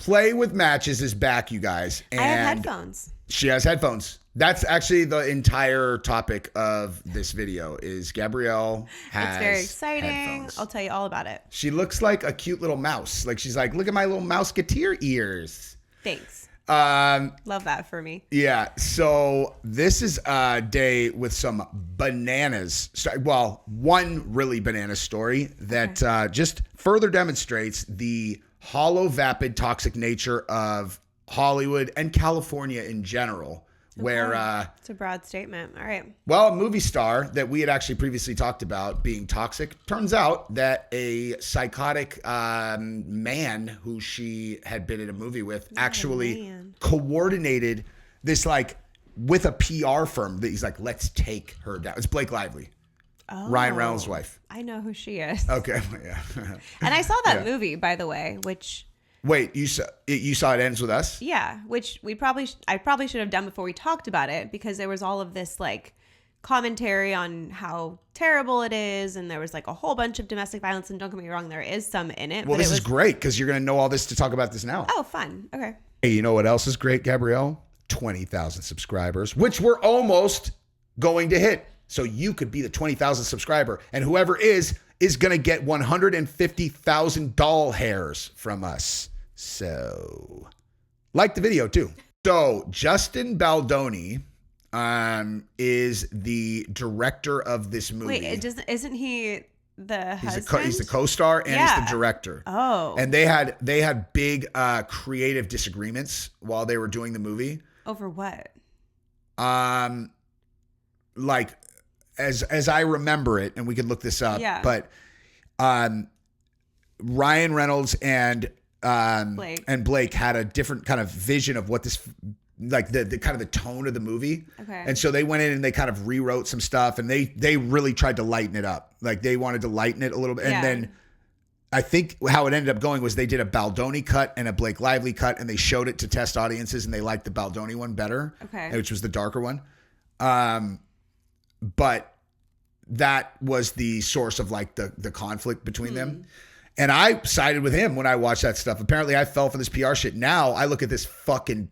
Play with Matches is back, you guys. And I have headphones. She has headphones. That's actually the entire topic of this video is Gabrielle has It's very exciting. headphones. I'll tell you all about it. She looks like a cute little mouse. Like she's like, look at my little Mouseketeer ears. Thanks. Um, Love that for me. Yeah, so this is a day with some bananas. Well, one really banana story that just further demonstrates the hollow, vapid, toxic nature of Hollywood and California in general. Where it's a broad statement. All right. well, a movie star that we had actually previously talked about being toxic, turns out that a psychotic man who she had been in a movie with actually coordinated this like with a PR firm that he's like, let's take her down. It's Blake Lively. Ryan Reynolds' wife. I know who she is. Okay. Yeah. And I saw that movie, by the way, which... Wait, you saw It Ends With Us? Yeah, which I probably should have done before we talked about it, because there was all of this like commentary on how terrible it is, and there was like a whole bunch of domestic violence, and don't get me wrong, there is some in it. Well, this is great because you're going to know all this to talk about this now. Oh, fun. Okay. Hey, you know what else is great, Gabrielle? 20,000 subscribers, which we're almost going to hit. So you could be the 20,000 subscriber, and whoever is going to get 150,000 doll hairs from us. So, like the video too. So, Justin Baldoni is the director of this movie. Wait, isn't he the husband? He's the co-star and he's the director. Oh. And they had big creative disagreements while they were doing the movie. Over what? Like as I remember it, and we could look this up. Yeah. But Ryan Reynolds and Blake had a different kind of vision of what this, like the kind of the tone of the movie. Okay. And so they went in and they kind of rewrote some stuff, and they really tried to lighten it up. Like they wanted to lighten it a little bit. And then I think how it ended up going was they did a Baldoni cut and a Blake Lively cut, and they showed it to test audiences, and they liked the Baldoni one better. Okay. Which was the darker one. But that was the source of like the conflict between them. And I sided with him when I watched that stuff. Apparently I fell for this PR shit. Now I look at this fucking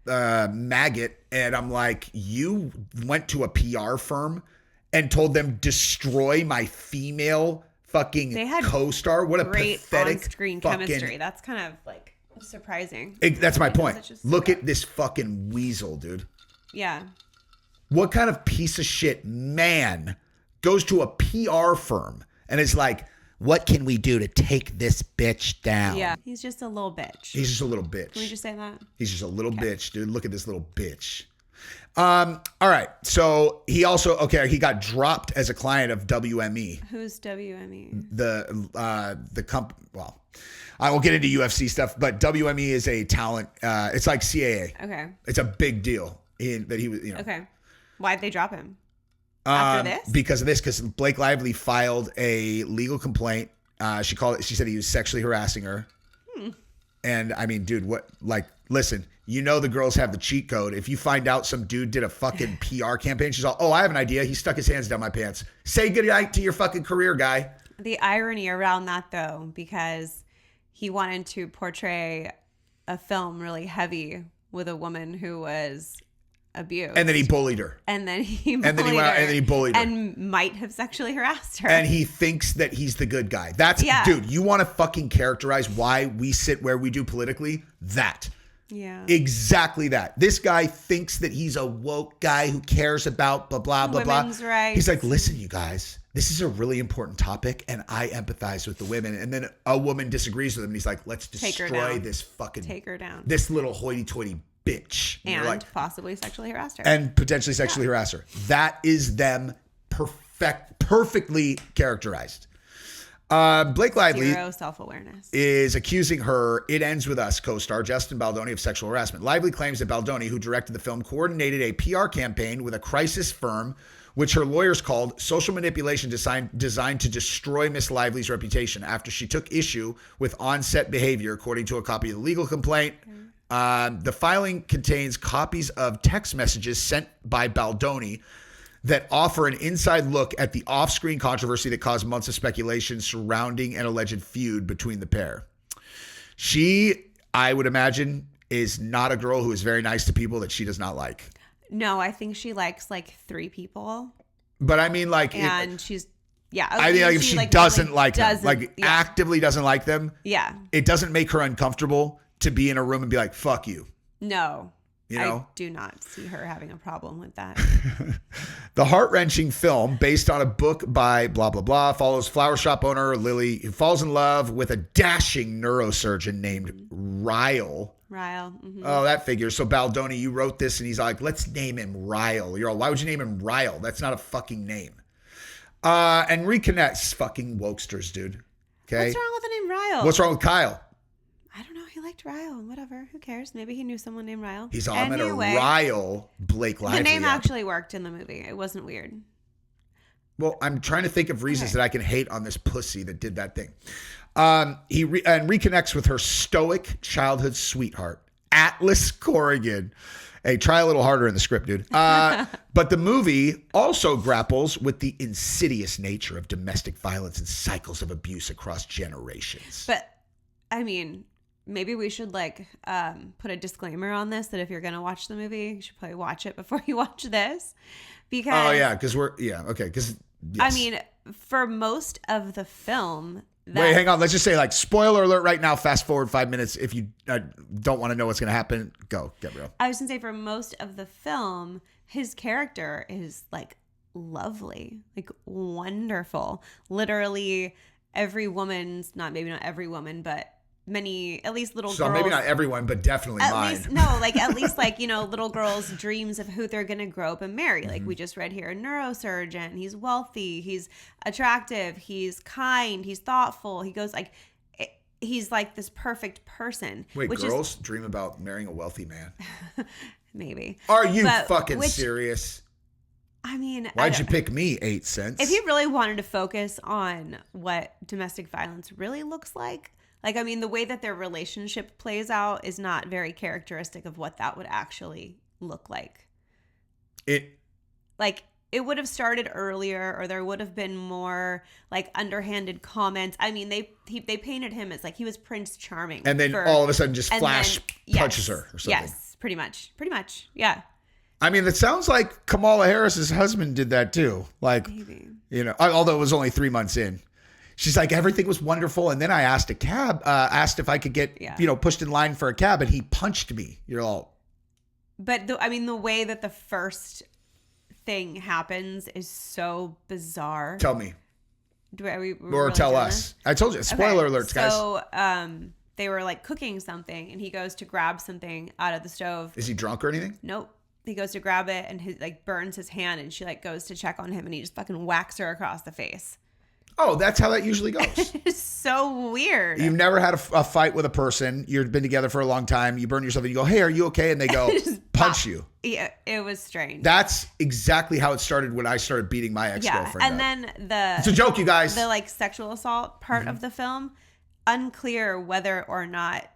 maggot and I'm like, you went to a PR firm and told them destroy my female fucking co-star. What a pathetic on-screen chemistry. That's kind of like surprising. That's my point. Look at this fucking weasel, dude. Yeah. What kind of piece of shit man goes to a PR firm and is like, what can we do to take this bitch down? Yeah, he's just a little bitch. He's just a little bitch. Can we just say that? He's just a little bitch, dude. Look at this little bitch. All right. So he he got dropped as a client of WME. Who's WME? The company. Well, I won't get into UFC stuff, but WME is a talent. It's like CAA. Okay. It's a big deal. Okay. Why'd they drop him? After this? Because of this, because Blake Lively filed a legal complaint. She said he was sexually harassing her. And I mean, dude, listen, you know the girls have the cheat code. If you find out some dude did a fucking PR campaign, she's all, oh, I have an idea. He stuck his hands down my pants. Say goodnight to your fucking career, guy. The irony around that, though, because he wanted to portray a film really heavy with a woman who was abused. And then he bullied her. And then he bullied her. And might have sexually harassed her. And he thinks that he's the good guy. Dude, you want to fucking characterize why we sit where we do politically? That. Yeah. Exactly that. This guy thinks that he's a woke guy who cares about blah, blah, blah, women's blah. rights. He's like, listen, you guys, this is a really important topic and I empathize with the women. And then a woman disagrees with him and he's like, let's destroy this fucking... Take her down. This little hoity-toity bitch. And possibly sexually harass her. And potentially sexually harass her. That is them perfectly characterized. Blake Lively Zero self-awareness. is accusing her It Ends With Us co-star Justin Baldoni of sexual harassment. Lively claims that Baldoni, who directed the film, coordinated a PR campaign with a crisis firm, which her lawyers called social manipulation designed to destroy Miss Lively's reputation after she took issue with on-set behavior, according to a copy of the legal complaint. The filing contains copies of text messages sent by Baldoni that offer an inside look at the off-screen controversy that caused months of speculation surrounding an alleged feud between the pair. I would imagine, is not a girl who is very nice to people that she does not like. No, I think she likes like 3 people. But I mean, like, and she's I mean, like, if she like, doesn't like them, like actively doesn't like them, it doesn't make her uncomfortable to be in a room and be like, "Fuck you." No, you know, I do not see her having a problem with that. The heart-wrenching film, based on a book by blah blah blah, follows flower shop owner Lily, who falls in love with a dashing neurosurgeon named Ryle. Mm-hmm. Oh, that figures. So Baldoni, you wrote this, and he's like, "Let's name him Ryle." You're all, why would you name him Ryle? That's not a fucking name. And reconnects, fucking wokesters, dude. Okay. What's wrong with the name Ryle? What's wrong with Kyle? I don't know. He liked Ryle. Whatever. Who cares? Maybe he knew someone named Ryle. He's all, I'm going to Ryle Blake Lively. The name actually worked in the movie. It wasn't weird. Well, I'm trying to think of reasons that I can hate on this pussy that did that thing. He reconnects with her stoic childhood sweetheart, Atlas Corrigan. Hey, try a little harder in the script, dude. But the movie also grapples with the insidious nature of domestic violence and cycles of abuse across generations. But, I mean, maybe we should, like, put a disclaimer on this that if you're going to watch the movie, you should probably watch it before you watch this. Because... Oh, yeah, because because... Yes. I mean, for most of the film... Wait, hang on. Let's just say, like, spoiler alert right now. Fast forward 5 minutes. If you don't want to know what's going to happen, go, Gabrielle. I was going to say, for most of the film, his character is, like, lovely, like, wonderful. Literally, every woman's, maybe not every woman, but many, at least little girls. So maybe not everyone, but definitely mine. At least, like, you know, little girls' dreams of who they're going to grow up and marry. Like, we just read here, a neurosurgeon. He's wealthy. He's attractive. He's kind. He's thoughtful. He goes, like, he's like this perfect person. Wait, girls dream about marrying a wealthy man? Maybe. Are you fucking serious? I mean, why'd you pick me, 8 cents? If you really wanted to focus on what domestic violence really looks like, I mean, the way that their relationship plays out is not very characteristic of what that would actually look like. It would have started earlier, or there would have been more, like, underhanded comments. I mean, they painted him as, like, he was Prince Charming. And then all of a sudden just punches her or something. Yes, pretty much. Yeah. I mean, it sounds like Kamala Harris's husband did that too. Like, maybe. You know, although it was only 3 months in. She's like, everything was wonderful. And then I asked asked if I could get, pushed in line for a cab, and he punched me. You're all. But the way that the first thing happens is so bizarre. Tell me. Or tell us. I told you. Spoiler alerts, guys. So, they were, like, cooking something, and he goes to grab something out of the stove. Is he drunk or anything? Nope. He goes to grab it, and his, like, burns his hand, and she, like, goes to check on him, and he just fucking whacks her across the face. Oh, that's how that usually goes. It's so weird. You've never had a fight with a person. You've been together for a long time. You burn yourself and you go, hey, are you okay? And they go, punch you. Yeah, it was strange. That's exactly how it started when I started beating my ex-girlfriend. And then it's a joke, you guys. The, like, sexual assault part of the film, unclear whether or not,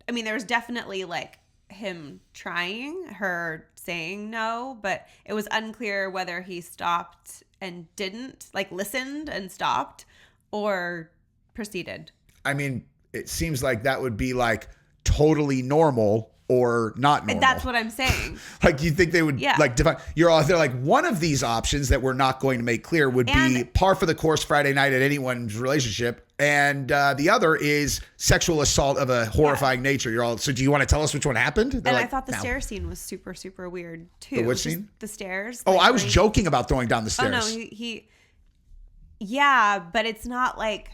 I mean, there was definitely, like, him trying, her saying no, but it was unclear whether he stopped and didn't, like, listened and stopped, or proceeded. I mean, it seems like that would be, like, totally normal or not normal. That's what I'm saying. Like, you think they would like define, they're like, one of these options that we're not going to make clear would be par for the course Friday night at anyone's relationship. And the other is sexual assault of a horrifying nature. You're all, so do you want to tell us which one happened? They're I thought the stairs scene was super, super weird too. The what scene? The stairs. Oh, I was joking about throwing down the stairs. Oh no, yeah, but it's not like,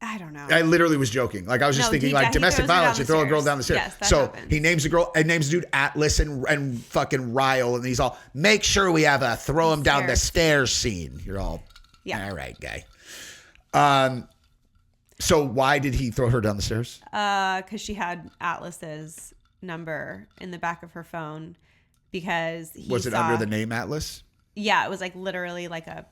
I don't know. I literally was joking. Like, I was just thinking, like, domestic violence, you throw a girl down the stairs. Yes, so happened. He names the dude Atlas and fucking Ryle, and he's all, make sure we have a throw him down the stairs scene. You're all, all right, guy. So why did he throw her down the stairs? Because she had Atlas's number in the back of her phone, because was it under the name Atlas? Yeah, it was, like, literally like a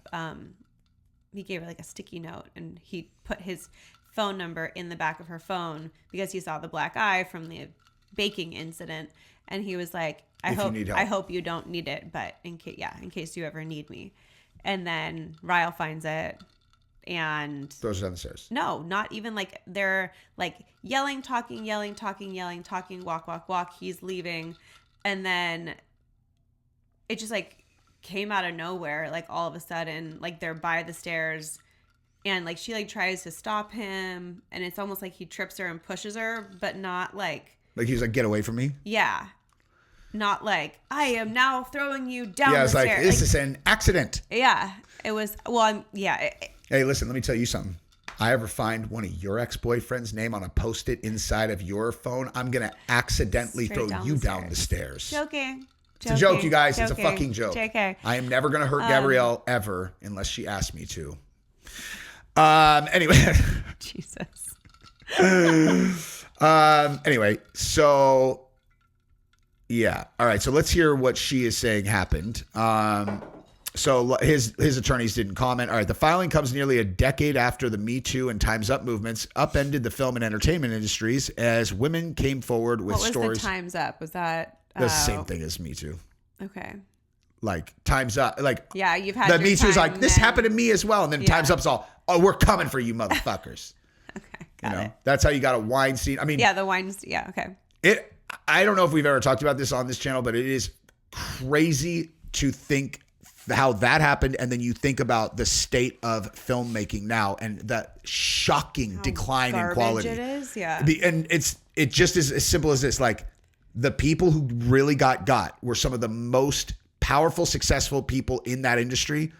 he gave her, like, a sticky note, and he put his phone number in the back of her phone because he saw the black eye from the baking incident, and he was like, I hope you don't need it, but in case you ever need me. And then Ryle finds it and throws her down the stairs. No, not even like they're like yelling, talking, walk. He's leaving. And then it just like came out of nowhere. Like all of a sudden, like they're by the stairs and like she like tries to stop him. And it's almost like he trips her and pushes her, but not like. Like he was like, get away from me? Yeah. Not like, I am now throwing you down the stairs. Yeah, it's like, this is an accident. Yeah. It was, well, Hey, listen, let me tell you something. I ever find one of your ex-boyfriend's name on a Post-it inside of your phone, I'm going to accidentally throw you down the stairs. Joking. It's a joke, you guys. It's a fucking joke. JK. I am never going to hurt Gabrielle ever unless she asks me to. Anyway. Jesus. Anyway, so yeah. All right. So let's hear what she is saying happened. So his attorneys didn't comment. All right. The filing comes nearly a decade after the Me Too and Time's Up movements upended the film and entertainment industries as women came forward with stories. What was the Time's Up? Was that the same thing as Me Too? Okay. Like Time's Up, like yeah, you've had the Me Too's like this happened to me as well, and then Time's Up's all, oh, we're coming for you, motherfuckers. Okay, got it. That's how you got a wine scene. I mean, yeah, the wine. Yeah, okay. I don't know if we've ever talked about this on this channel, but it is crazy to think how that happened, and then you think about the state of filmmaking now and the shocking decline in quality. It is, yeah. And it just is as simple as this: like the people who really got were some of the most powerful, successful people in that industry.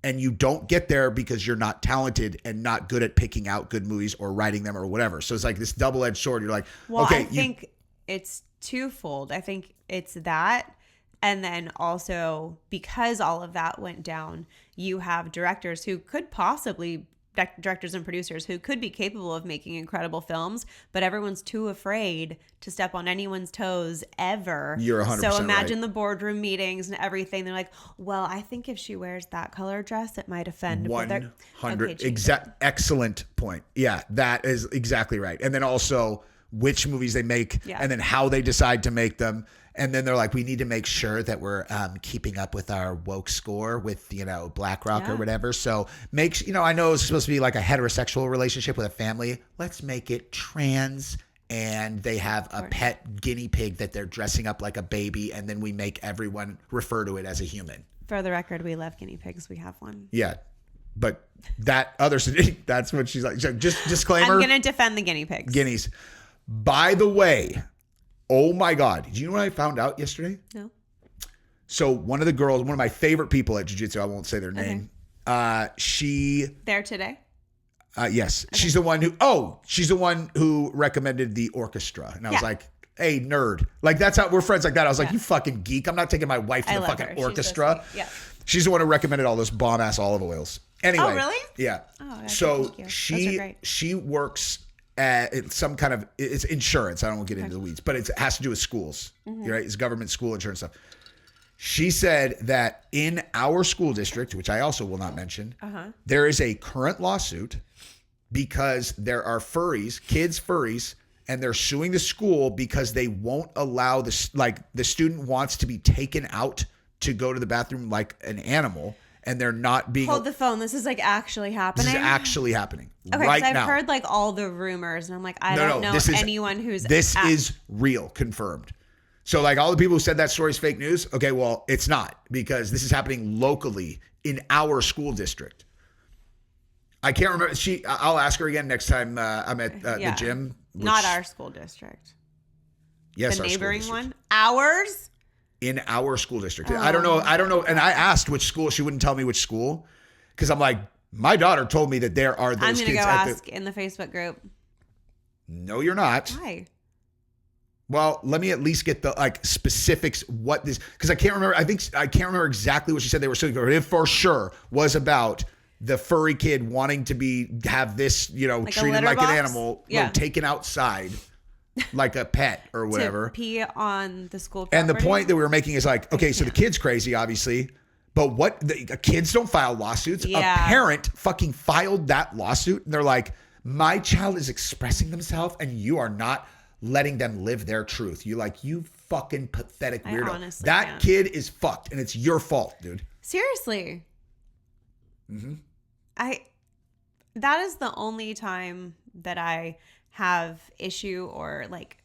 And you don't get there because you're not talented and not good at picking out good movies or writing them or whatever. So it's like this double-edged sword. You're like, well, okay. I think it's twofold. I think it's that. And then also because all of that went down, you have directors who could possibly, directors and producers who could be capable of making incredible films, but everyone's too afraid to step on anyone's toes ever. You're 100% So imagine right. the boardroom meetings and everything. They're like, well, I think if she wears that color dress, it might offend. 100. Excellent point. Yeah, that is exactly right. And then also which movies they make and then how they decide to make them. And then they're like, we need to make sure that we're keeping up with our woke score with, BlackRock or whatever. So I know it's supposed to be like a heterosexual relationship with a family. Let's make it trans. And they have a pet guinea pig that they're dressing up like a baby. And then we make everyone refer to it as a human. For the record, we love guinea pigs. We have one. Yeah. But that's what she's like. Just disclaimer. I'm going to defend the guinea pigs. Guineas. By the way, oh my God. Did you know what I found out yesterday? No. So one of the girls, one of my favorite people at jiu-jitsu, I won't say their name. She. There today? Yes. Okay. She's the one who recommended the orchestra. And I was like, hey, nerd. Like, that's how we're friends like that. I was like, you fucking geek. I'm not taking my wife to the fucking orchestra. She's, she's the one who recommended all those bomb ass olive oils. Anyway. Oh, really? Yeah. Oh, so she works at some kind of, it's insurance. I don't want to get into the weeds, but it has to do with schools. Right? It's government school insurance stuff. She said that in our school district, which I also will not mention, there is a current lawsuit because there are kids furries, and they're suing the school because they won't allow the student wants to be taken out to go to the bathroom like an animal, and they're not being. Hold the phone. This is actually happening. This is actually happening right now. I've heard all the rumors, and I'm like, I don't know anyone who's. This is real, confirmed. So all the people who said that story is fake news. Okay, well, it's not, because this is happening locally in our school district. I can't remember. I'll ask her again next time I'm at the gym. Not our school district. Yes, the our neighboring school one. Ours. In our school district. I don't know. And I asked which school. She wouldn't tell me which school, because I'm like, my daughter told me that there are those kids. I'm gonna go ask in the Facebook group. No, you're not. Why? Well, let me at least get the specifics what this, because I can't remember. I can't remember exactly what she said they were suing for. It for sure was about the furry kid wanting to have this, treated like an animal, taken outside like a pet or whatever. To pee on the school property. And the point that we were making is okay, so the kid's crazy, obviously, but kids don't file lawsuits. Yeah. A parent fucking filed that lawsuit, and they're like, my child is expressing themselves, and you are not letting them live their truth. You fucking pathetic weirdo. That kid is fucked, and it's your fault, dude. Seriously. that is the only time that I have issue or like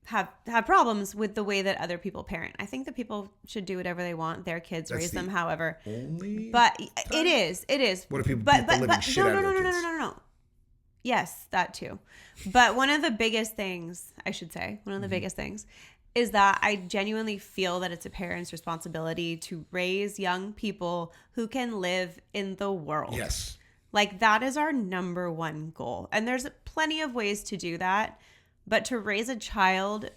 have problems with the way that other people parent. I think that people should do whatever they want. Their kids, raise them however. But it is. What if people beat the living shit out of their kids? No. Yes, that too. But one of the biggest things, I should say, biggest things is that I genuinely feel that it's a parent's responsibility to raise young people who can live in the world. Yes. Like that is our number one goal. And there's plenty of ways to do that. But to raise a child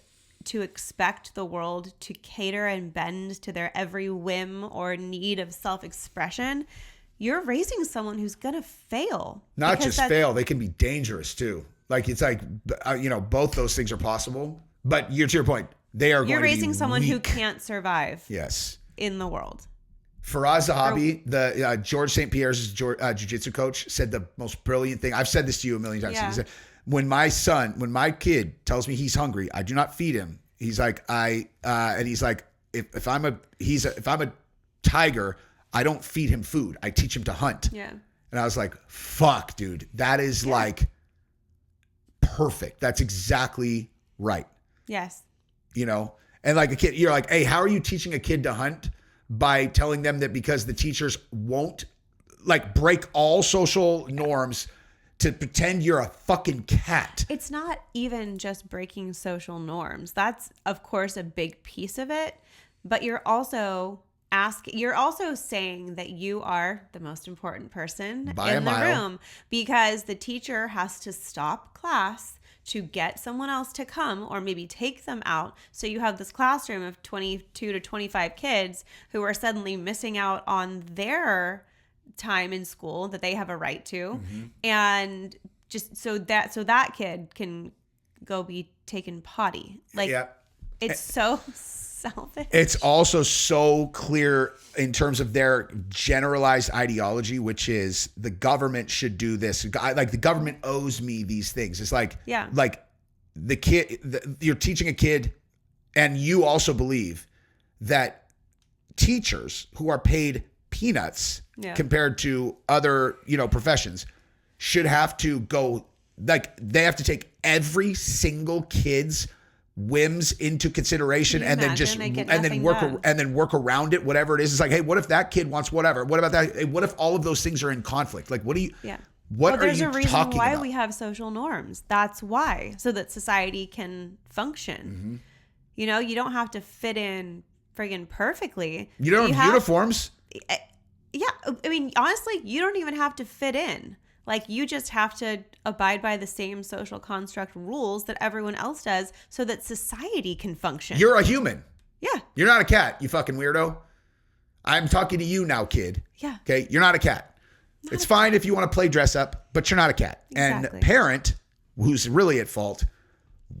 to expect the world to cater and bend to their every whim or need of self-expression, you're raising someone who's going to fail. Not just fail, they can be dangerous too. Like it's like, both those things are possible. But to your point, they are going to be You're raising someone weak. who can't survive Yes. in the world. Faraz Zahabi, the George St. Pierre's jiu-jitsu coach, said the most brilliant thing. I've said this to you a million times. Yeah. He said, when my kid tells me he's hungry, I do not feed him. He's like, and he's like, if I'm a tiger, I don't feed him food. I teach him to hunt. Yeah. And I was like, fuck, dude, that is like perfect. That's exactly right. Yes. And like a kid, you're like, hey, how are you teaching a kid to hunt? By telling them that because the teachers won't like break all social norms to pretend you're a fucking cat. It's not even just breaking social norms. That's, of course, a big piece of it. But you're also saying that you are the most important person in the room because the teacher has to stop class to get someone else to come or maybe take them out. So you have this classroom of 22 to 25 kids who are suddenly missing out on their time in school that they have a right to. Mm-hmm. And just so that kid can go be taken potty. Like it's so selfish. It's also so clear in terms of their generalized ideology, which is the government should do this. Like the government owes me these things. It's like, like the kid, you're teaching a kid, and you also believe that teachers who are paid peanuts compared to other, professions should have to go, like they have to take every single kid's whims into consideration and then work around it, whatever it is. It's like, hey, what if that kid wants whatever? What about that? Hey, what if all of those things are in conflict? Like, what are you talking about? There's a reason why we have social norms. That's why, so that society can function. Mm-hmm. You don't have to fit in friggin' perfectly. You don't have uniforms. Yeah. I mean, honestly, you don't even have to fit in. Like, you just have to abide by the same social construct rules that everyone else does so that society can function. You're a human. Yeah. You're not a cat, you fucking weirdo. I'm talking to you now, kid. Yeah. Okay? You're not a cat. It's fine if you want to play dress up, but you're not a cat. Exactly. And parent, who's really at fault,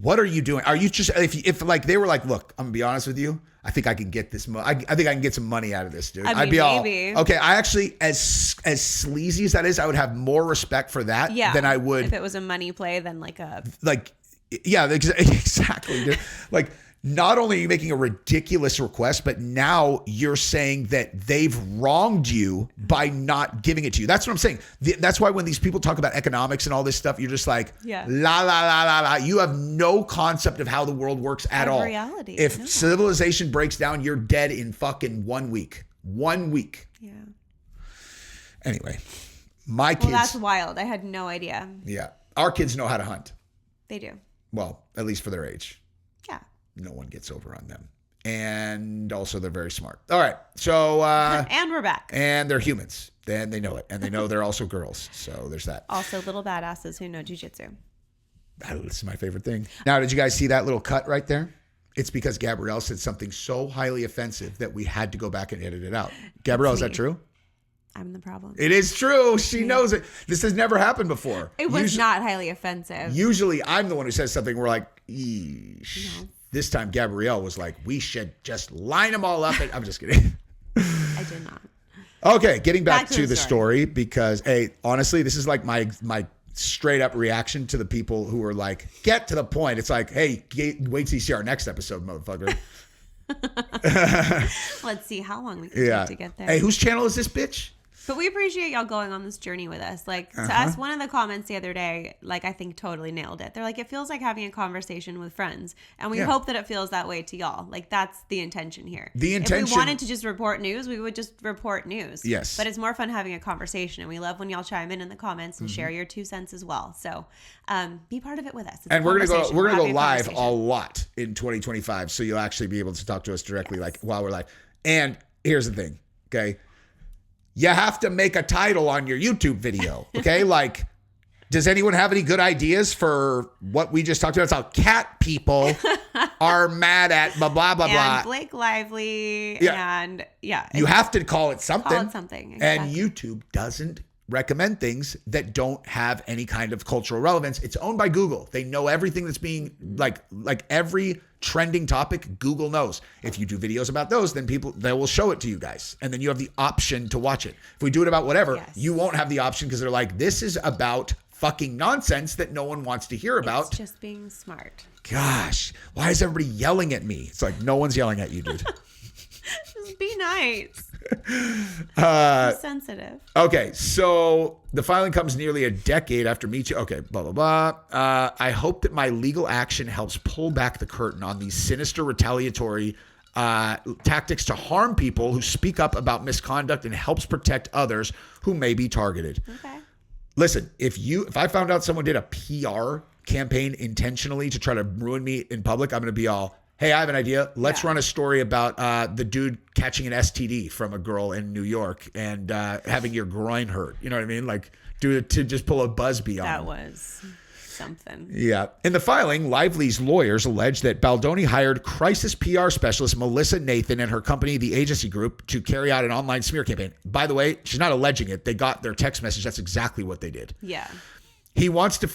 what are you doing? Are you just, if like they were like, look, I'm gonna be honest with you, I think I can get this. I think I can get some money out of this, dude. I'd be maybe. All okay. I actually, as sleazy as that is, I would have more respect for that than I would if it was a money play than exactly. Dude. Like, not only are you making a ridiculous request, but now you're saying that they've wronged you by not giving it to you. That's what I'm saying. That's why when these people talk about economics and all this stuff, you're just like, la, la, la, la, la. You have no concept of how the world works at all. Reality. If civilization breaks down, you're dead in fucking 1 week. 1 week. Yeah. Anyway, my kids. Well, that's wild. I had no idea. Yeah. Our kids know how to hunt. They do. Well, at least for their age. Yeah. No one gets over on them. And also they're very smart. All right. So and we're back. And they're humans. Then they know it. And they know they're also girls. So there's that. Also little badasses who know jujitsu. This is my favorite thing. Now, did you guys see that little cut right there? It's because Gabrielle said something so highly offensive that we had to go back and edit it out. Gabrielle, is that true? I'm the problem. It is true. She knows it. This has never happened before. It was not highly offensive. Usually I'm the one who says something. We're like, eesh. No. This time Gabrielle was like, we should just line them all up. I'm just kidding. I did not. Okay, getting back to the story because, hey, honestly, this is like my straight up reaction to the people who are like, get to the point. It's like, hey, wait till you see our next episode, motherfucker. Let's see how long we can take to get there. Hey, whose channel is this bitch? But we appreciate y'all going on this journey with us. Like, to us, one of the comments the other day, like, I think totally nailed it. They're like, it feels like having a conversation with friends. And we hope that it feels that way to y'all. Like, that's the intention here. The intention. If we wanted to just report news, we would just report news. Yes. But it's more fun having a conversation. And we love when y'all chime in the comments and share your 2 cents as well. So be part of it with us. And we're gonna go live a lot in 2025. So you'll actually be able to talk to us directly like while we're live. And here's the thing, okay? You have to make a title on your YouTube video, okay? Like, does anyone have any good ideas for what we just talked about? It's how cat people are mad at blah, blah, blah, blah. And Blake Lively. And you have to call it something. Call it something. Exactly. And YouTube doesn't recommend things that don't have any kind of cultural relevance. It's owned by Google. They know everything that's being like every trending topic, Google knows. If you do videos about those, then they will show it to you guys. And then you have the option to watch it. If we do it about whatever, you won't have the option because they're like, this is about fucking nonsense that no one wants to hear about. It's just being smart. Gosh, why is everybody yelling at me? It's like, no one's yelling at you, dude. Just be nice. Be sensitive. Okay, so the filing comes nearly a decade after Me Too. Okay, blah, blah, blah. I hope that my legal action helps pull back the curtain on these sinister retaliatory tactics to harm people who speak up about misconduct and helps protect others who may be targeted. Okay. Listen, if I found out someone did a PR campaign intentionally to try to ruin me in public, I'm going to be all, hey, I have an idea. Let's run a story about the dude catching an STD from a girl in New York and having your groin hurt. You know what I mean? Like, do it to just pull a Busby on That him. was something. Yeah. In the filing, Lively's lawyers allege that Baldoni hired crisis PR specialist Melissa Nathan and her company, the Agency Group, to carry out an online smear campaign. By the way, she's not alleging it. They got their text message. That's exactly what they did. Yeah. He wants to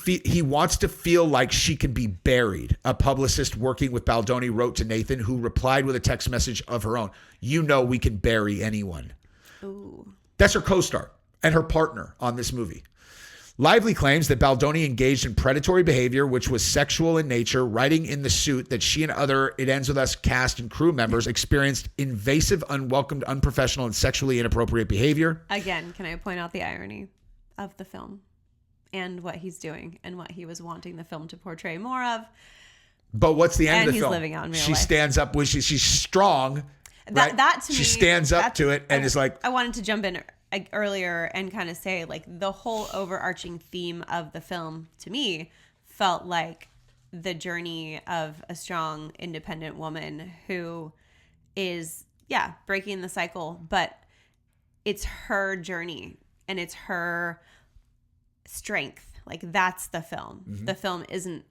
feel like she can be buried. A publicist working with Baldoni wrote to Nathan, who replied with a text message of her own. You know we can bury anyone. Ooh. That's her co-star and her partner on this movie. Lively claims that Baldoni engaged in predatory behavior, which was sexual in nature, writing in the suit that she and other It Ends With Us cast and crew members experienced invasive, unwelcomed, unprofessional, and sexually inappropriate behavior. Again, can I point out the irony of the film? And what he's doing and what he was wanting the film to portray more of. But what's the end of the film? And he's living out in real life. She stands up when she's strong. That to me, she stands up to it and is like. I wanted to jump in earlier and kind of say, like, the whole overarching theme of the film to me felt like the journey of a strong, independent woman who is, breaking the cycle, but it's her journey and it's her strength. Like, that's the film. Mm-hmm. The film isn't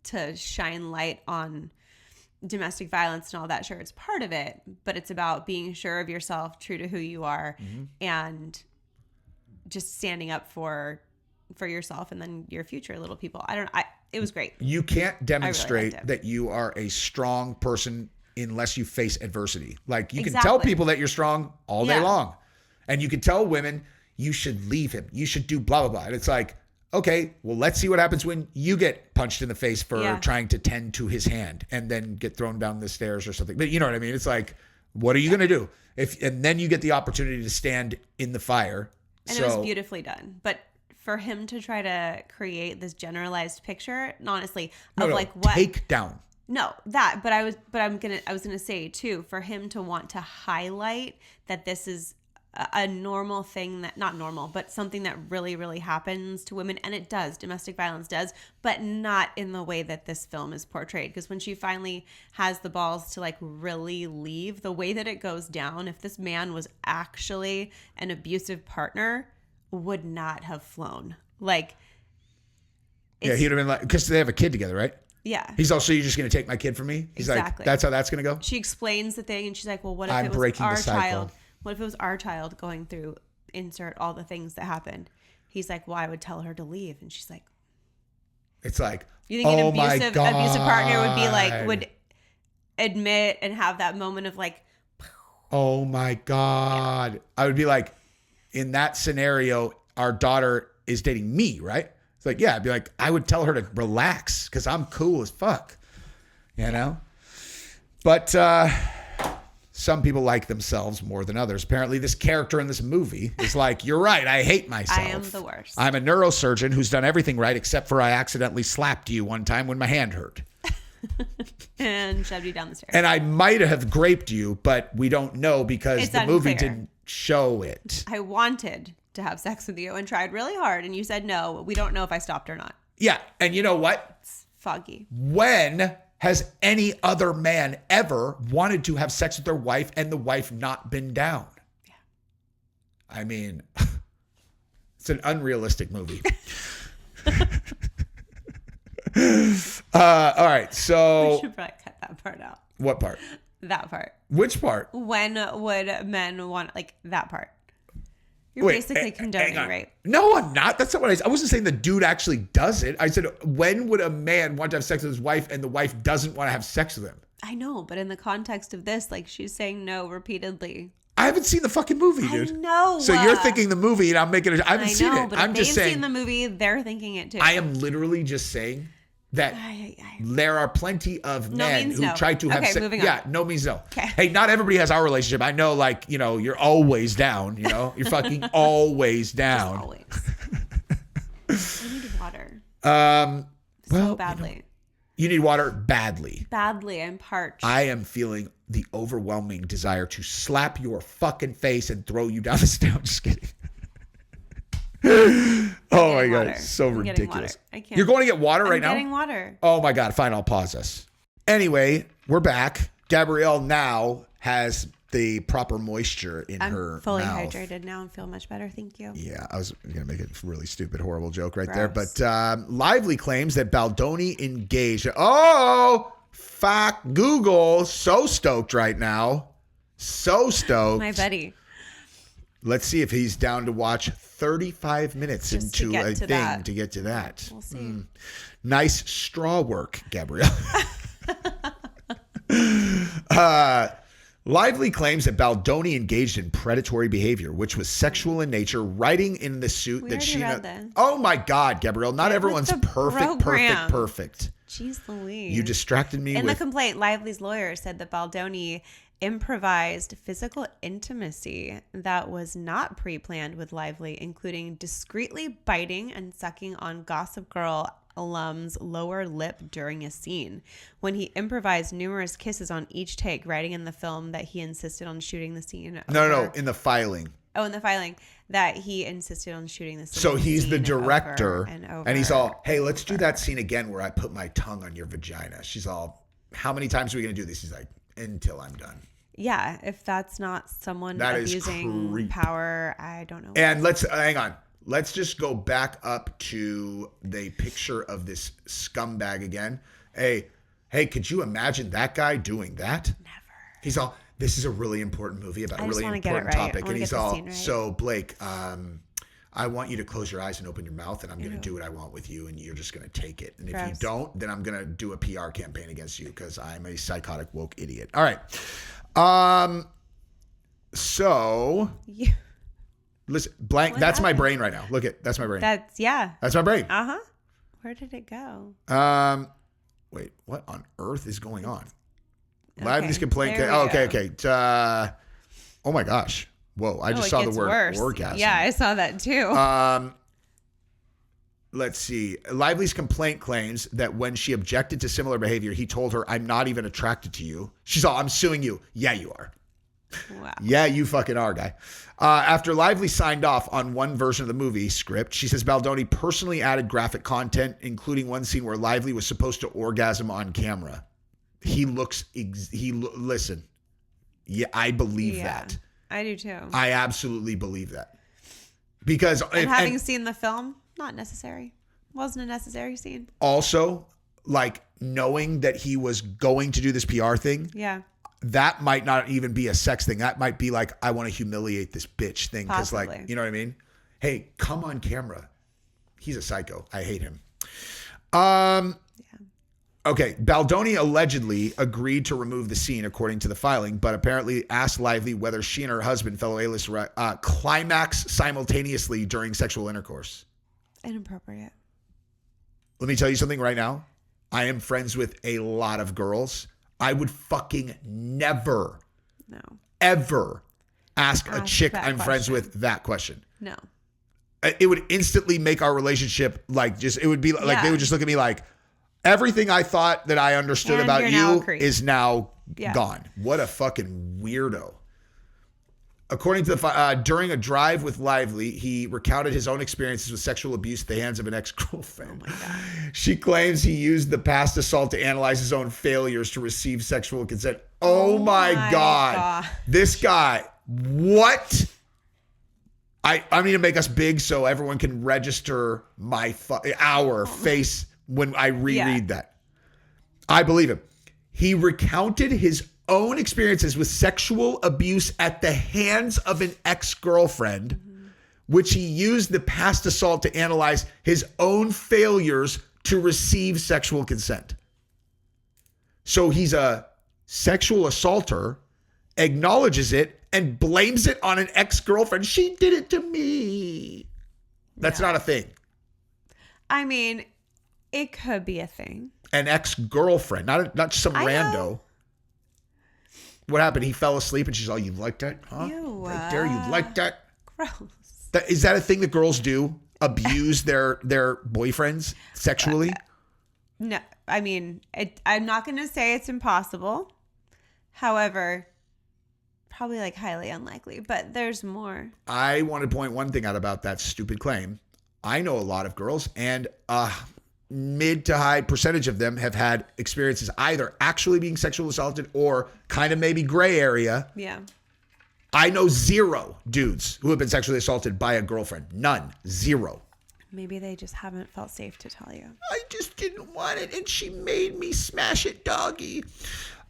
to shine light on domestic violence and all that. Sure, it's part of it, but it's about being sure of yourself, true to who you are, and just standing up for yourself and then your future little people. It was great. You can't demonstrate that you are a strong person unless you face adversity. Like, you can tell people that you're strong all day long, and you can tell women, you should leave him. You should do blah, blah, blah. And it's like, okay, well, let's see what happens when you get punched in the face for trying to tend to his hand and then get thrown down the stairs or something. But you know what I mean? It's like, what are you going to do? And then you get the opportunity to stand in the fire. And it was beautifully done. But for him to try to create this generalized picture, honestly, like what take down. No, that, but I was going to say too, for him to want to highlight that this is a normal thing, that not normal, but something that really, really happens to women. And it does. Domestic violence does, but not in the way that this film is portrayed. Because when she finally has the balls to like really leave, the way that it goes down, if this man was actually an abusive partner, would not have flown. Like, he'd have been like, because they have a kid together, right? Yeah. He's also, you're just going to take my kid from me? He's exactly. Like, that's how that's going to go? She explains the thing and she's like, well, what if it was our child? What if it was our child going through, insert all the things that happened? He's like, well, I would tell her to leave. And she's like, it's like, you think an abusive partner would be like, would admit and have that moment of like, oh my God. Yeah. I would be like, in that scenario, our daughter is dating me, right? It's like, yeah, I'd be like, I would tell her to relax because I'm cool as fuck, you know? But, some people like themselves more than others. Apparently, this character in this movie is like, you're right, I hate myself. I am the worst. I'm a neurosurgeon who's done everything right except for I accidentally slapped you one time when my hand hurt. And shoved you down the stairs. And I might have graped you, but we don't know because It's the movie unclear. didn't show it. I wanted to have sex with you and tried really hard, and you said no. We don't know if I stopped or not. Yeah, and you know what? It's foggy. When has any other man ever wanted to have sex with their wife and the wife not been down? Yeah. I mean, it's an unrealistic movie. All right, We so should probably cut that part out. what part? That part. Which part? When would men want, like, that part? You're Wait, basically hang condoning on. rape. No, I'm not. That's not what I wasn't saying the dude actually does it. I said, when would a man want to have sex with his wife and the wife doesn't want to have sex with him? I know, but in the context of this, like, she's saying no repeatedly. I haven't seen the fucking movie, dude. I know. So you're thinking the movie and I'm making it. I haven't seen it. But I'm if just they've saying. seen the movie, they're thinking it too. I am literally just saying that there are plenty of No men means who no. try to have Okay, sex. moving on. Yeah, no means no. Okay. Hey, not everybody has our relationship. I know, like, you know, you're always down. You know, you're fucking always down. Just always. I need water. Well, So badly. you need water badly. Badly. I'm parched. I am feeling the overwhelming desire to slap your fucking face and throw you down the stairs. I'm just kidding. Oh my God. water. It's so I'm getting ridiculous. water. I can't. You're going to get water right I'm now? getting water. Oh my God. Fine. I'll pause us. Anyway, we're back. Gabrielle now has the proper moisture in her I'm fully mouth. hydrated now and feel much better. Thank you. Yeah, I was going to make a really stupid, horrible joke right there. Gross. But Lively claims that Baldoni engaged. Oh, fuck Google. So stoked right now. So stoked. My buddy. Let's see if he's down to watch 35 minutes Just to into get a to thing that. to get to that. We'll see. Nice straw work, Gabrielle. Lively claims that Baldoni engaged in predatory behavior, which was sexual in nature, writing in the suit We that already she. read this. Oh my God, Gabrielle! Not Get with everyone's the perfect. program. Jeez Jeez Louise. You distracted me In the with. complaint, Lively's lawyer said that Baldoni improvised physical intimacy that was not pre-planned with Lively, including discreetly biting and sucking on Gossip Girl alum's lower lip during a scene. When he improvised numerous kisses on each take, writing in the film that he insisted on shooting the scene. No, in the filing. Oh, in the filing that he insisted on shooting the scene. So he's the director, over and he's all, "Hey, let's do that scene again where I put my tongue on your vagina." She's all, "How many times are we gonna do this?" He's like, "Until I'm done." Yeah, if that's not someone That is abusing creep. power, I don't know. And let's hang on. Let's just go back up to the picture of this scumbag again. Hey, could you imagine that guy doing that? Never. He's all, "This is a really important movie about a I just really wanna get it important right. I topic." wanna And he's get the all, scene right. "So Blake, I want you to close your eyes and open your mouth, and I'm going to do what I want with you, and you're just going to take it. And if you Gross. don't, then I'm going to do a PR campaign against you because I'm a psychotic woke idiot." All right. So Yeah. listen, blank. What That's my happened? brain right now. Look at that's my brain. Yeah. That's my brain. Uh-huh. Where did it go? Wait, what on earth is going on? Okay, Lively's complaint. there we Oh, okay, go. okay. Oh my gosh. Whoa, I just it saw the gets word worse. orgasm. Yeah, I saw that too. Let's see. Lively's complaint claims that when she objected to similar behavior, he told her, "I'm not even attracted to you." She's all, "I'm suing you." Yeah, you are. Wow. Yeah, you fucking are, guy. After Lively signed off on one version of the movie script, she says Baldoni personally added graphic content, including one scene where Lively was supposed to orgasm on camera. He looks, listen. Yeah, I believe that. I do too. I absolutely believe that. Because, and having seen the film, not necessary. Wasn't a necessary scene. Also, like, knowing that he was going to do this PR thing, Yeah. that might not even be a sex thing. That might be like, I want to humiliate this bitch thing. Because, like, Possibly. you know what I mean? Hey, come on camera. He's a psycho. I hate him. Okay, Baldoni allegedly agreed to remove the scene, according to the filing, but apparently asked Lively whether she and her husband, fellow A-list, climax simultaneously during sexual intercourse. Inappropriate. Let me tell you something right now. I am friends with a lot of girls. I would fucking never ever ask a chick that I'm friends question. with that question. No. It would instantly make our relationship it would be like they would just look at me like everything I thought that I understood And about you're now a you creep. is now gone. What a fucking weirdo. According to during a drive with Lively, he recounted his own experiences with sexual abuse at the hands of an ex-girlfriend. Oh my God. She claims he used the past assault to analyze his own failures to receive sexual consent. Oh my God. This guy, what? I need to make us big so everyone can register our face when I reread that. I believe him. He recounted his own experiences with sexual abuse at the hands of an ex-girlfriend, which he used the past assault to analyze his own failures to receive sexual consent. So he's a sexual assaulter, acknowledges it, and blames it on an ex-girlfriend. She did it to me. That's not a thing. I mean, it could be a thing. An ex-girlfriend, not just some rando. What happened? He fell asleep and she's all, you like that? Huh? Ew, Right there, you like that? Gross. Is that a thing that girls do? Abuse their boyfriends sexually? No, I mean, I'm not going to say it's impossible. However, probably like highly unlikely, but there's more. I want to point one thing out about that stupid claim. I know a lot of girls, and mid to high percentage of them have had experiences either actually being sexually assaulted or kind of maybe gray area. Yeah. I know 0 dudes who have been sexually assaulted by a girlfriend. None. 0. Maybe they just haven't felt safe to tell you. I just didn't want it, and she made me smash it, doggy.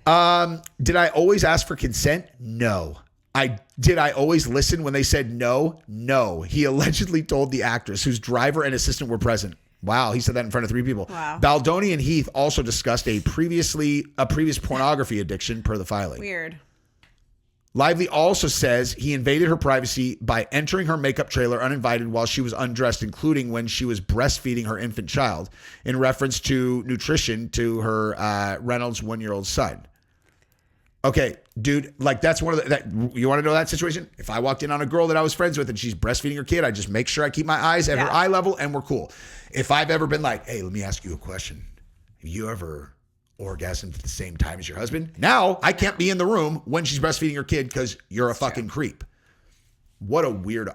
Did I always ask for consent? No. Did I always listen when they said no? No. He allegedly told the actress, whose driver and assistant were present. Wow, he said that in front of 3 people. Wow. Baldoni and Heath also discussed a previous pornography addiction per the filing. Weird. Lively also says he invaded her privacy by entering her makeup trailer uninvited while she was undressed, including when she was breastfeeding her infant child, in reference to nutrition to her Reynolds 1-year-old son. Okay, dude, like that's one of you want to know that situation? If I walked in on a girl that I was friends with and she's breastfeeding her kid, I just make sure I keep my eyes at her eye level and we're cool. If I've ever been like, hey, let me ask you a question. Have you ever orgasmed at the same time as your husband? Now I can't be in the room when she's breastfeeding her kid because you're a fucking creep. What a weird.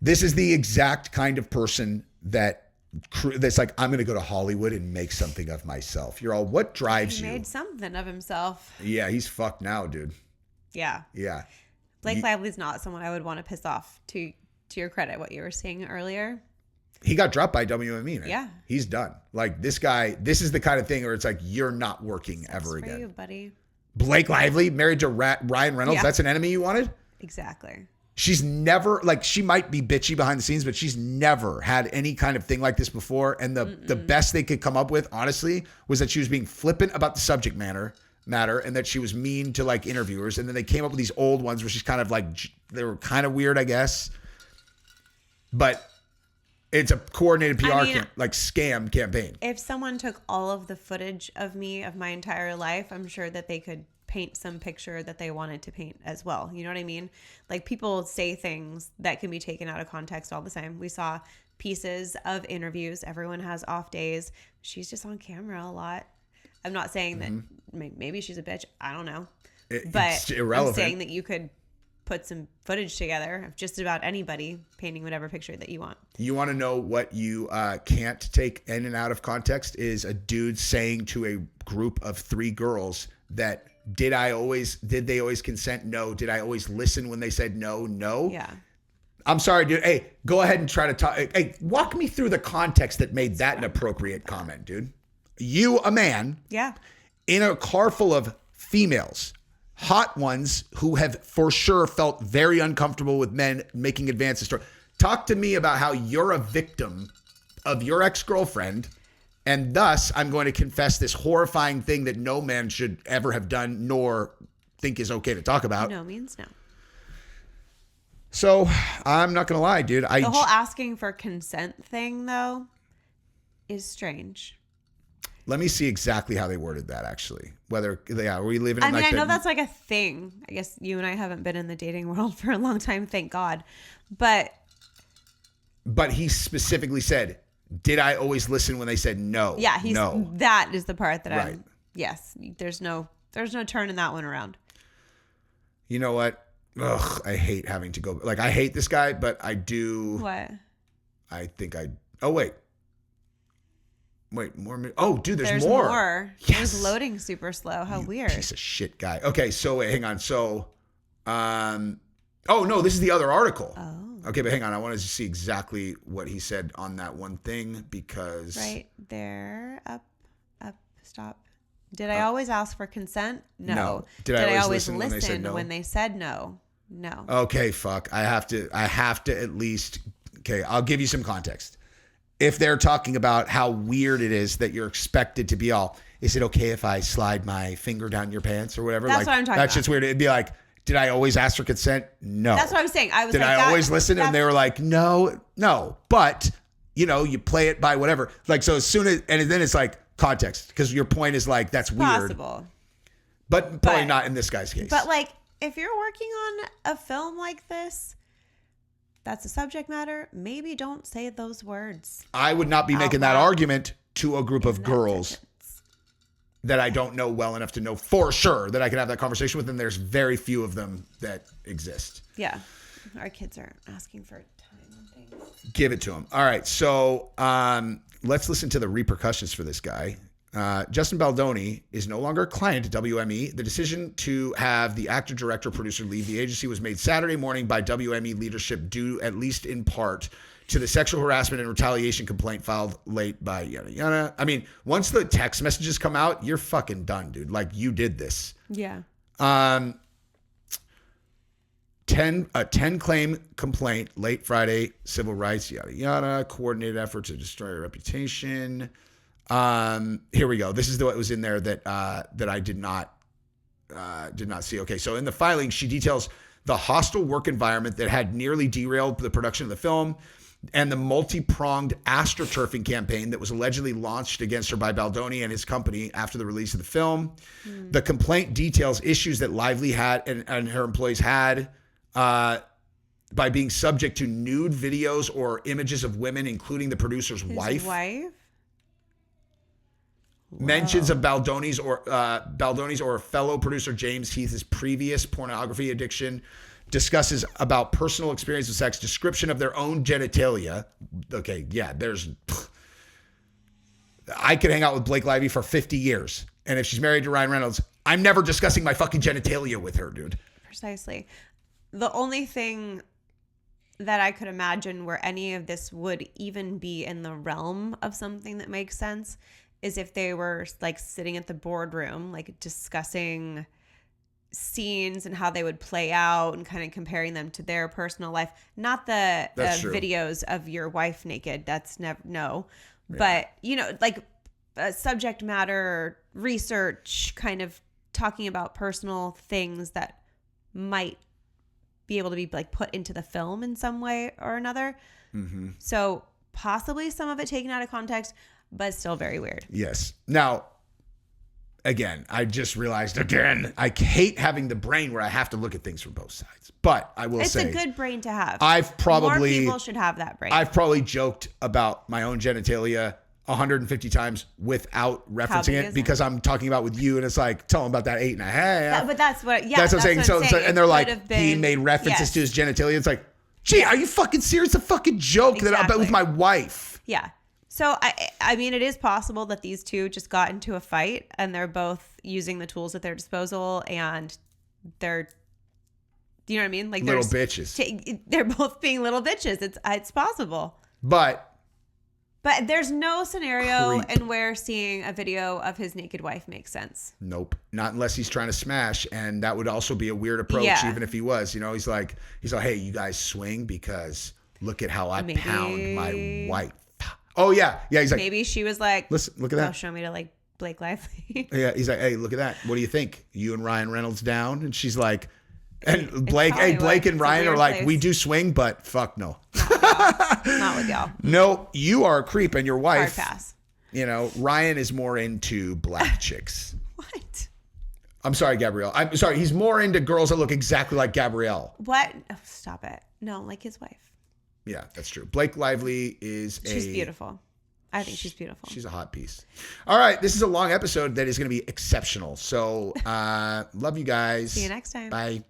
This is the exact kind of person that's like, I'm going to go to Hollywood and make something of myself. You're all, what drives you? He made something of himself. Yeah, he's fucked now, dude. Yeah. Yeah. Blake Lively's not someone I would want to piss off, to your credit, what you were saying earlier. He got dropped by WME, man. Yeah. He's done. Like this guy, this is the kind of thing where it's like, you're not working ever again. For you, buddy. Blake Lively, married to Ryan Reynolds. Yeah. That's an enemy you wanted? Exactly. She's never, like, she might be bitchy behind the scenes, but she's never had any kind of thing like this before. And the best they could come up with, honestly, was that she was being flippant about the subject matter and that she was mean to like interviewers. And then they came up with these old ones where she's kind of like, they were kind of weird, I guess. But it's a coordinated PR scam campaign. If someone took all of the footage of me of my entire life, I'm sure that they could paint some picture that they wanted to paint as well. You know what I mean? Like, people say things that can be taken out of context all the time. We saw pieces of interviews. Everyone has off days. She's just on camera a lot. I'm not saying that maybe she's a bitch. I don't know. It's irrelevant. I'm saying that you could put some footage together of just about anybody painting whatever picture that you want. You want to know what you can't take in and out of context is a dude saying to a group of 3 girls that, did they always consent? No. Did I always listen when they said no? No. Yeah. I'm sorry, dude. Hey, go ahead and try to talk. Hey, walk me through the context that made that an appropriate comment, dude. You, a man. Yeah. In a car full of females, hot ones who have for sure felt very uncomfortable with men making advances toward. Talk to me about how you're a victim of your ex-girlfriend, and thus I'm going to confess this horrifying thing that no man should ever have done nor think is okay to talk about. No means no. So I'm not going to lie, dude. The whole asking for consent thing, though, is strange. Let me see exactly how they worded that, actually. Whether, yeah, are we leaving it I mean, like I know that? that's like a thing. I guess you and I haven't been in the dating world for a long time, thank God. But he specifically said, did I always listen when they said no? yeah, no. That is the part that Right. yes, there's no turning that one around. You know what? Ugh, I hate having to go. Like, I hate this guy, but I do. What? I think oh, wait, more. Oh, dude, there's more. more. It Yes. was loading super slow. How weird. Piece of shit guy. Okay, so wait, hang on. So, oh no, this is the other article. Oh. Okay, but hang on. I wanted to see exactly what he said on that one thing because. Right there. Up, stop. Did I always ask for consent? No. Did I always listen listen when they said no? when they said no? No. Okay, fuck. I have to at least. Okay, I'll give you some context. If they're talking about how weird it is that you're expected to be all, is it okay if I slide my finger down your pants or whatever? That's what I'm talking about. That shit's weird. It'd be like, did I always ask for consent? No. That's what I was saying. I was Did like, I always listen? And they were like, no. But, you play it by whatever. Like, so as soon as, and then it's like context, because your point is like, that's weird. possible. But probably not in this guy's case. But like, if you're working on a film like this, that's a subject matter. Maybe don't say those words. I would not be making that argument to a group of girls that I don't know well enough to know for sure that I can have that conversation with, and there's very few of them that exist. Yeah. Our kids are asking for time and things. Give it to them. All right, so let's listen to the repercussions for this guy. Justin Baldoni is no longer a client at WME. The decision to have the actor, director, producer leave the agency was made Saturday morning by WME leadership due, at least in part, to the sexual harassment and retaliation complaint filed late by yada yada. I mean, once the text messages come out, you're fucking done, dude. Like, you did this. Yeah. 10 claim complaint late Friday, civil rights, yada yada, coordinated effort to destroy her reputation. Here we go. This is what was in there that I did not see. Okay, so in the filing, she details the hostile work environment that had nearly derailed the production of the film and the multi-pronged astroturfing campaign that was allegedly launched against her by Baldoni and his company after the release of the film. The complaint details issues that Lively had and her employees had by being subject to nude videos or images of women, including the producer's His wife. Wow. Mentions of Baldoni's or fellow producer James Heath's previous pornography addiction, discusses about personal experience with sex, description of their own genitalia. Okay, yeah, I could hang out with Blake Lively for 50 years. And if she's married to Ryan Reynolds, I'm never discussing my fucking genitalia with her, dude. Precisely. The only thing that I could imagine where any of this would even be in the realm of something that makes sense is if they were like sitting at the boardroom, like discussing scenes and how they would play out and kind of comparing them to their personal life. Not the videos of your wife naked. That's never, no. Yeah. But, like subject matter research, kind of talking about personal things that might be able to be like put into the film in some way or another. Mm-hmm. So possibly some of it taken out of context, but still very weird. Yes. Now, again, I just realized I hate having the brain where I have to look at things from both sides. But I will say, it's a good brain to have. More people should have that brain. I've probably joked about my own genitalia 150 times without referencing it because I'm talking about with you, and it's like, tell them about that 8.5. But that's what, that's what I'm saying. So, and they're like, he made references to his genitalia. It's like, gee, are you fucking serious? It's a fucking joke that I bet with my wife. Yeah. So, I mean, it is possible that these two just got into a fight and they're both using the tools at their disposal and they're, you know what I mean? Like little bitches. They're both being little bitches. It's possible. But there's no scenario in where seeing a video of his naked wife makes sense. Nope. Not unless he's trying to smash. And that would also be a weird approach, even if he was. He's like, hey, you guys swing because look at how I pound my wife. Oh, yeah. Yeah, he's like... Maybe she was like... Listen, look at that. Show me to, like, Blake Lively. Yeah, he's like, hey, look at that. What do you think? You and Ryan Reynolds down? And she's like... And Blake and Ryan are like, we do swing, but fuck no. Not with y'all. No, you are a creep and your wife... Hard pass. You know, Ryan is more into black chicks. What? I'm sorry, Gabrielle. I'm sorry. He's more into girls that look exactly like Gabrielle. What? Oh, stop it. No, like his wife. Yeah, that's true. Blake Lively is She's beautiful. I think she's beautiful. She's a hot piece. All right. This is a long episode that is going to be exceptional. So love you guys. See you next time. Bye.